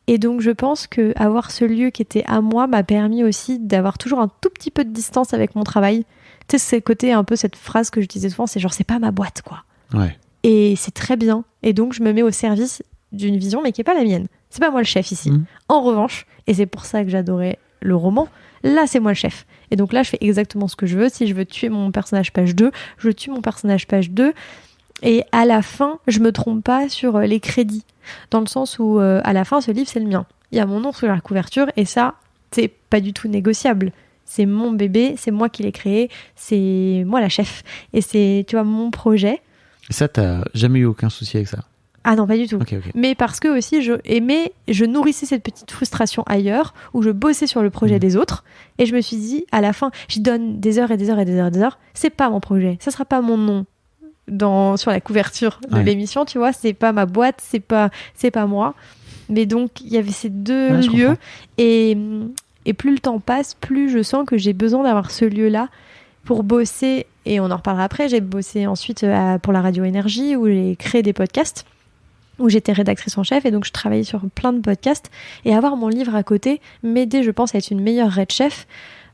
Et donc je pense qu'avoir ce lieu qui était à moi m'a permis aussi d'avoir toujours un tout petit peu de distance avec mon travail. Tu sais, c'est côté un peu cette phrase que je disais souvent, c'est genre c'est pas ma boîte, quoi. Ouais. Et c'est très bien. Et donc je me mets au service d'une vision, mais qui est pas la mienne. C'est pas moi le chef ici. En revanche, et c'est pour ça que j'adorais le roman, là c'est moi le chef. Et donc là je fais exactement ce que je veux. Si je veux tuer mon personnage page 2, je tue mon personnage page 2. Et à la fin, je me trompe pas sur les crédits. Dans le sens où à la fin, ce livre c'est le mien. Il y a mon nom sur la couverture, et ça, c'est pas du tout négociable. C'est mon bébé, c'est moi qui l'ai créé, c'est moi la chef. Et c'est, tu vois, mon projet. Et ça, t'as jamais eu aucun souci avec ça ? Ah non, pas du tout. Okay. Mais parce que aussi, je nourrissais cette petite frustration ailleurs, où je bossais sur le projet des autres, et je me suis dit, à la fin, j'y donne des heures et des heures et des heures et des heures, c'est pas mon projet, ça sera pas mon nom sur la couverture de l'émission, tu vois, c'est pas ma boîte, c'est pas moi. Mais donc, il y avait ces deux lieux, et plus le temps passe, plus je sens que j'ai besoin d'avoir ce lieu-là pour bosser, et on en reparlera après. J'ai bossé ensuite pour la Radio Énergie, où j'ai créé des podcasts, où j'étais rédactrice en chef, et donc je travaillais sur plein de podcasts, et avoir mon livre à côté m'aidait, je pense, à être une meilleure red chef,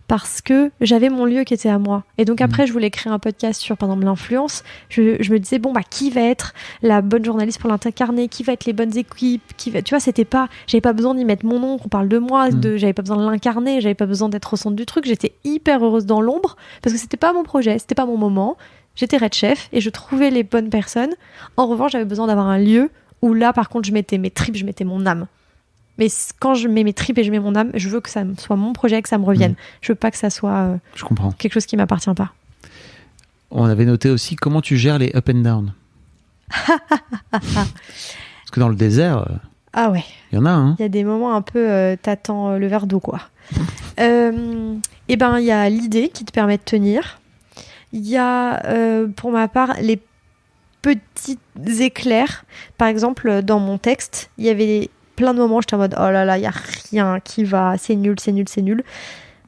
parce que j'avais mon lieu qui était à moi. Et donc après, je voulais créer un podcast sur, par exemple, l'influence. Je me disais, qui va être la bonne journaliste pour l'incarner, qui va être les bonnes équipes, tu vois, j'avais pas besoin d'y mettre mon nom, qu'on parle de moi, j'avais pas besoin de l'incarner, j'avais pas besoin d'être au centre du truc. J'étais hyper heureuse dans l'ombre, parce que c'était pas mon projet, c'était pas mon moment. J'étais red chef, et je trouvais les bonnes personnes. En revanche, j'avais besoin d'avoir un lieu où là, par contre, je mettais mes tripes, je mettais mon âme. Mais quand je mets mes tripes et je mets mon âme, je veux que ça soit mon projet, que ça me revienne. Je veux pas que ça soit je comprends. Quelque chose qui m'appartient pas. On avait noté aussi comment tu gères les up and down. Parce que dans le désert, ah ouais. Il y en a, hein. Il y a des moments un peu, t'attends le verre d'eau, quoi. Et ben, il y a l'idée qui te permet de tenir. Il y a, pour ma part, les petits éclairs. Par exemple, dans mon texte, il y avait plein de moments où j'étais en mode oh là là, il n'y a rien qui va, c'est nul.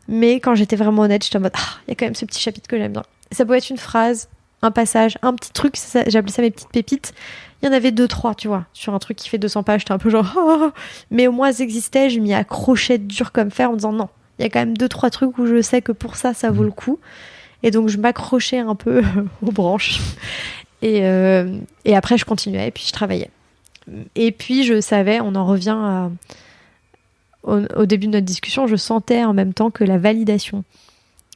Mais quand j'étais vraiment honnête, j'étais en mode il y a quand même ce petit chapitre que j'aime bien. Ça peut être une phrase, un passage, un petit truc, j'appelais ça mes petites pépites. Il y en avait 2-3, tu vois, sur un truc qui fait 200 pages, j'étais un peu genre mais au moins elles existaient, je m'y accrochais dur comme fer en me disant non, il y a quand même 2-3 trucs où je sais que pour ça vaut le coup. Et donc je m'accrochais un peu aux branches. Et après je continuais et puis je travaillais. Et puis je savais, on en revient au début de notre discussion, je sentais en même temps que la validation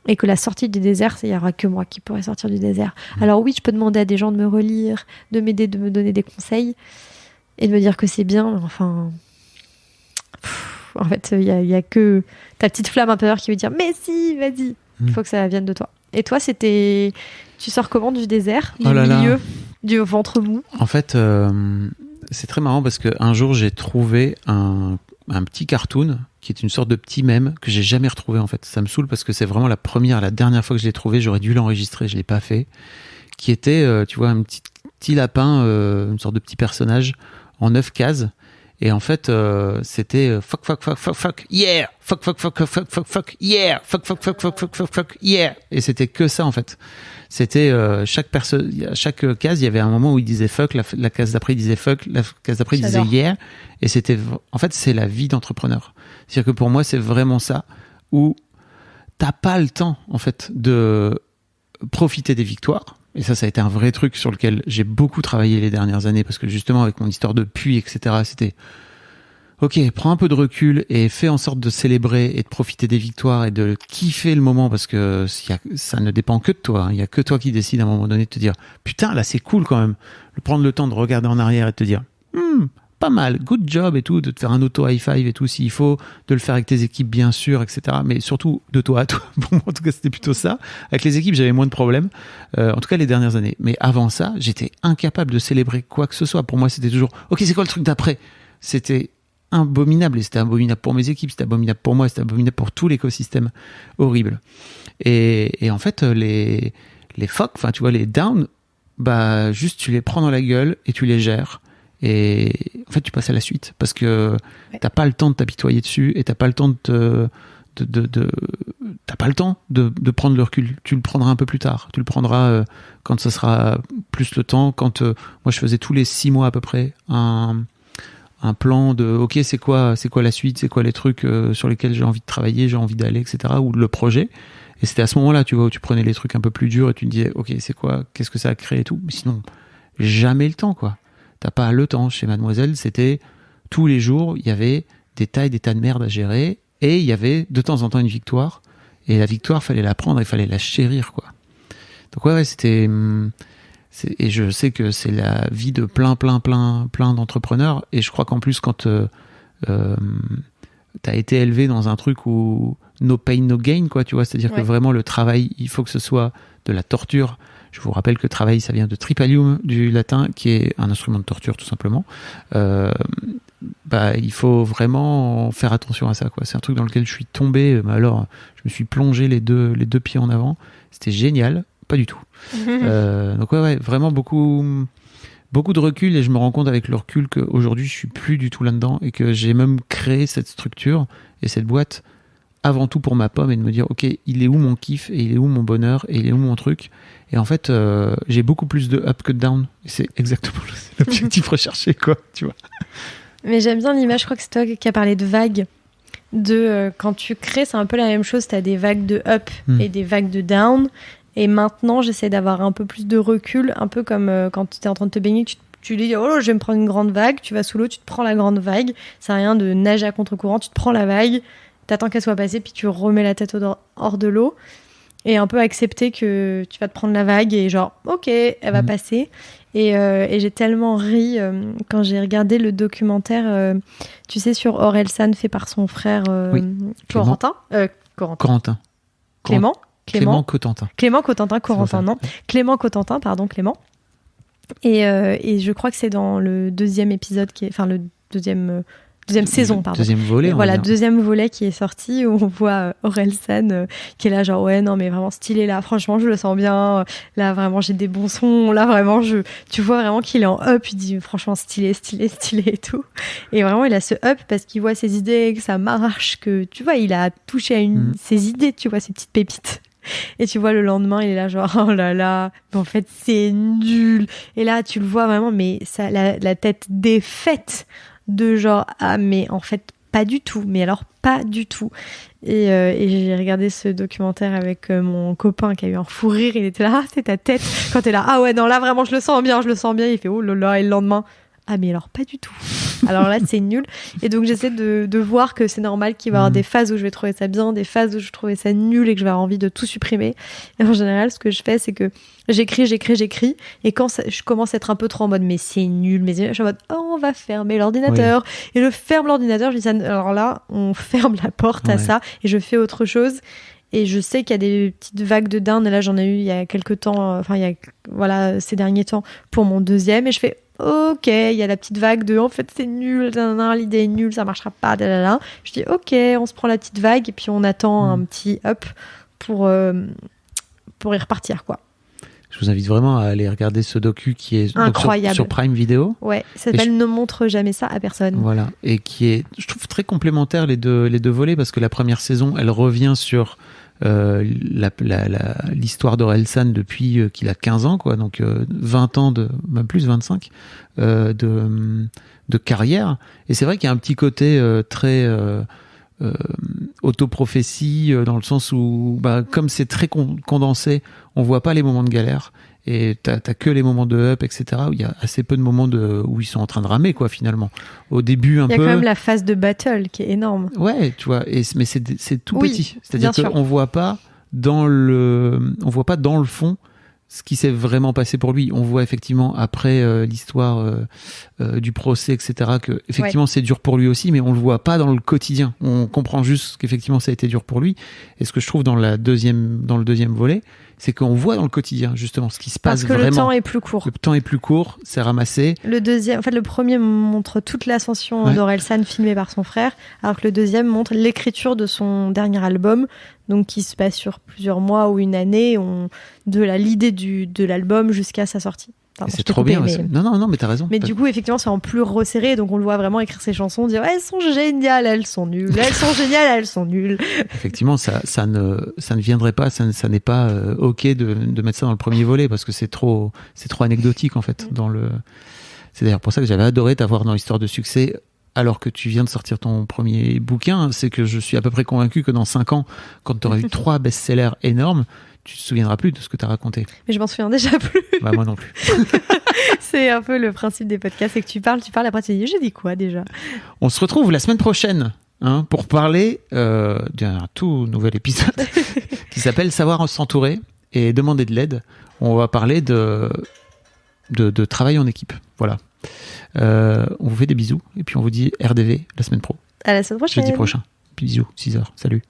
et que la sortie du désert, il n'y aura que moi qui pourrais sortir du désert. Alors oui, je peux demander à des gens de me relire, de m'aider, de me donner des conseils et de me dire que c'est bien, mais enfin... en fait, il y a que ta petite flamme intérieure qui veut dire « Mais si, vas-y !» Il faut que ça vienne de toi. Et toi, tu sors comment du désert, du milieu, du ventre mou? En fait... c'est très marrant parce qu'un jour, j'ai trouvé un un petit cartoon qui est une sorte de petit mème que j'ai jamais retrouvé en fait. Ça me saoule parce que c'est vraiment la dernière fois que je l'ai trouvé. J'aurais dû l'enregistrer, je l'ai pas fait. Qui était, tu vois, un petit lapin, une sorte de petit personnage en 9 cases. Et en fait, c'était fuck, yeah, fuck, yeah, fuck, yeah. Et c'était que ça en fait. C'était chaque case, il y avait un moment où il disait fuck, la case d'après il disait fuck, la case d'après il disait yeah. Et c'était, en fait, c'est la vie d'entrepreneur. C'est-à-dire que pour moi, c'est vraiment ça où t'as pas le temps en fait de profiter des victoires. Et ça a été un vrai truc sur lequel j'ai beaucoup travaillé les dernières années parce que justement avec mon histoire de puits, etc., c'était ok, prends un peu de recul et fais en sorte de célébrer et de profiter des victoires et de kiffer le moment parce que ça ne dépend que de toi. Il y a que toi qui décides à un moment donné de te dire putain, là c'est cool quand même. De prendre le temps de regarder en arrière et de te dire pas mal, good job et tout, de te faire un auto high five et tout s'il faut, de le faire avec tes équipes bien sûr, etc. Mais surtout de toi à toi. Bon, en tout cas c'était plutôt ça. Avec les équipes j'avais moins de problèmes, en tout cas les dernières années. Mais avant ça j'étais incapable de célébrer quoi que ce soit. Pour moi c'était toujours ok, c'est quoi le truc d'après. C'était abominable et c'était abominable pour mes équipes, c'était abominable pour moi, c'était abominable pour tout l'écosystème horrible. Et en fait les fuck, enfin tu vois les down, bah juste tu les prends dans la gueule et tu les gères. Et en fait, tu passes à la suite parce que t'as pas le temps de t'apitoyer dessus et t'as pas le temps t'as pas le temps de prendre le recul. Tu le prendras un peu plus tard. Tu le prendras quand ce sera plus le temps. Quand moi, je faisais tous les 6 mois à peu près un plan de ok, c'est quoi la suite, c'est quoi les trucs sur lesquels j'ai envie de travailler, j'ai envie d'aller, etc. Ou le projet. Et c'était à ce moment-là, tu vois, où tu prenais les trucs un peu plus durs et tu te disais ok, c'est quoi, qu'est-ce que ça a créé et tout. Mais sinon, jamais le temps, quoi. T'as pas le temps. Chez Mademoiselle, c'était tous les jours, il y avait des tas et des tas de merde à gérer et il y avait de temps en temps une victoire. Et la victoire, fallait la prendre, il fallait la chérir, quoi. Donc ouais, c'était... Et je sais que c'est la vie de plein d'entrepreneurs. Et je crois qu'en plus, quand t'as été élevé dans un truc où no pain, no gain, quoi, tu vois, c'est-à-dire que vraiment le travail, il faut que ce soit de la torture. Je vous rappelle que travail, ça vient de tripalium du latin, qui est un instrument de torture tout simplement. Il faut vraiment faire attention à ça, quoi. C'est un truc dans lequel je suis tombé. Alors, je me suis plongé les deux pieds en avant. C'était génial, pas du tout. Donc ouais, vraiment beaucoup de recul et je me rends compte avec le recul qu'aujourd'hui je suis plus du tout là-dedans et que j'ai même créé cette structure et cette boîte avant tout pour ma pomme et de me dire ok, il est où mon kiff et il est où mon bonheur et il est où mon truc. Et en fait j'ai beaucoup plus de up que de down et c'est exactement l'objectif recherché, quoi, tu vois. Mais j'aime bien l'image, je crois que c'est toi qui as parlé de vagues, quand tu crées, c'est un peu la même chose, tu as des vagues de up et des vagues de down. Et maintenant, j'essaie d'avoir un peu plus de recul, un peu comme quand tu es en train de te baigner, tu dis oh, je vais me prendre une grande vague, tu vas sous l'eau, tu te prends la grande vague, ça n'a rien de nager à contre-courant, tu te prends la vague, t'attends qu'elle soit passée, puis tu remets la tête hors de l'eau, et un peu accepter que tu vas te prendre la vague, et genre, ok, elle va passer. Et j'ai tellement ri quand j'ai regardé le documentaire, tu sais, sur Orelsan, fait par son frère Corentin. Clément Cotentin, non. Clément Cotentin, pardon, Clément. Et je crois que c'est dans le deuxième épisode, le deuxième saison, pardon. Deuxième volet. Voilà, deuxième volet qui est sorti, où on voit Orelsan qui est là, genre, ouais, non, mais vraiment stylé là, franchement, je le sens bien. Là, vraiment, j'ai des bons sons. Là, vraiment, tu vois vraiment qu'il est en up. Il dit, franchement, stylé et tout. Et vraiment, il a ce up parce qu'il voit ses idées, que ça marche, que, tu vois, il a touché à ses idées, tu vois, ses petites pépites. Et tu vois, le lendemain, il est là genre, oh là là, mais en fait, c'est nul. Et là, tu le vois vraiment, mais ça, la tête défaite de genre, ah, mais en fait, pas du tout. Mais alors, pas du tout. Et j'ai regardé ce documentaire avec mon copain qui a eu un fou rire. Il était là, ah, c'est ta tête. Quand t'es là, ah ouais, non, là, vraiment, je le sens bien. Il fait, oh là là, et le lendemain, ah, mais alors, pas du tout. Alors là, c'est nul. Et donc, j'essaie de voir que c'est normal qu'il va y avoir des phases où je vais trouver ça bien, des phases où je vais trouver ça nul et que je vais avoir envie de tout supprimer. Et en général, ce que je fais, c'est que j'écris. Et quand je commence à être un peu trop en mode, mais c'est nul, mais je suis en mode, oh, on va fermer l'ordinateur. Oui. Et je ferme l'ordinateur. Je dis, alors là, on ferme la porte à ça et je fais autre chose. Et je sais qu'il y a des petites vagues de down. Et là, j'en ai eu il y a quelques temps, ces derniers temps, pour mon deuxième. Et je fais, ok, il y a la petite vague de en fait c'est nul, l'idée est nulle, ça marchera pas, je dis ok, on se prend la petite vague et puis on attend un petit up pour y repartir quoi. Je vous invite vraiment à aller regarder ce docu qui est incroyable sur Prime Video. Ouais, ça s'appelle Ne montre jamais ça à personne. Voilà, et qui est, je trouve, très complémentaire les deux volets, parce que la première saison, elle revient sur l'histoire d'Orelsan depuis qu'il a 15 ans, quoi, donc 20 ans, même plus 25, de carrière. Et c'est vrai qu'il y a un petit côté très... autoprophétie, dans le sens où comme c'est très condensé, on voit pas les moments de galère et t'as que les moments de up, etc., où il y a assez peu de moments où ils sont en train de ramer, quoi, finalement. Au début, un peu... Il y a quand même la phase de battle qui est énorme. Ouais, tu vois, mais c'est tout petit. C'est-à-dire qu'on voit pas dans le fond ce qui s'est vraiment passé pour lui. On voit effectivement après l'histoire du procès, etc., que effectivement c'est dur pour lui aussi, mais on le voit pas dans le quotidien. On comprend juste qu'effectivement ça a été dur pour lui. Et ce que je trouve dans le deuxième volet, c'est qu'on voit dans le quotidien justement ce qui se passe vraiment. Parce que le temps est plus court. Le temps est plus court, c'est ramassé. Le premier montre toute l'ascension d'Orelsan filmée par son frère, alors que le deuxième montre l'écriture de son dernier album, donc qui se passe sur plusieurs mois ou une année, de l'idée de l'album jusqu'à sa sortie. Pardon, c'est trop bien. Mais... Non, mais t'as raison. Mais du coup, effectivement, c'est en plus resserré, donc on le voit vraiment écrire ses chansons, dire elles sont géniales, elles sont nulles, elles sont géniales, elles sont nulles. Effectivement, ça ne viendrait pas, ça n'est pas ok de mettre ça dans le premier volet, parce que c'est trop anecdotique en fait. C'est d'ailleurs pour ça que j'avais adoré t'avoir dans l'histoire de succès. Alors que tu viens de sortir ton premier bouquin, c'est que je suis à peu pré convaincu que dans 5 ans, quand tu auras eu 3 best-sellers énormes, tu te souviendras plus de ce que tu as raconté. Mais je m'en souviens déjà plus. Moi non plus. C'est un peu le principe des podcasts, c'est que tu parles, après tu dis, je dis quoi déjà ? On se retrouve la semaine prochaine pour parler d'un tout nouvel épisode qui s'appelle Savoir s'entourer et demander de l'aide. On va parler de travail en équipe. Voilà. On vous fait des bisous et puis on vous dit RDV la semaine pro. À la semaine prochaine. Jeudi prochain. Bisous, 6h. Salut.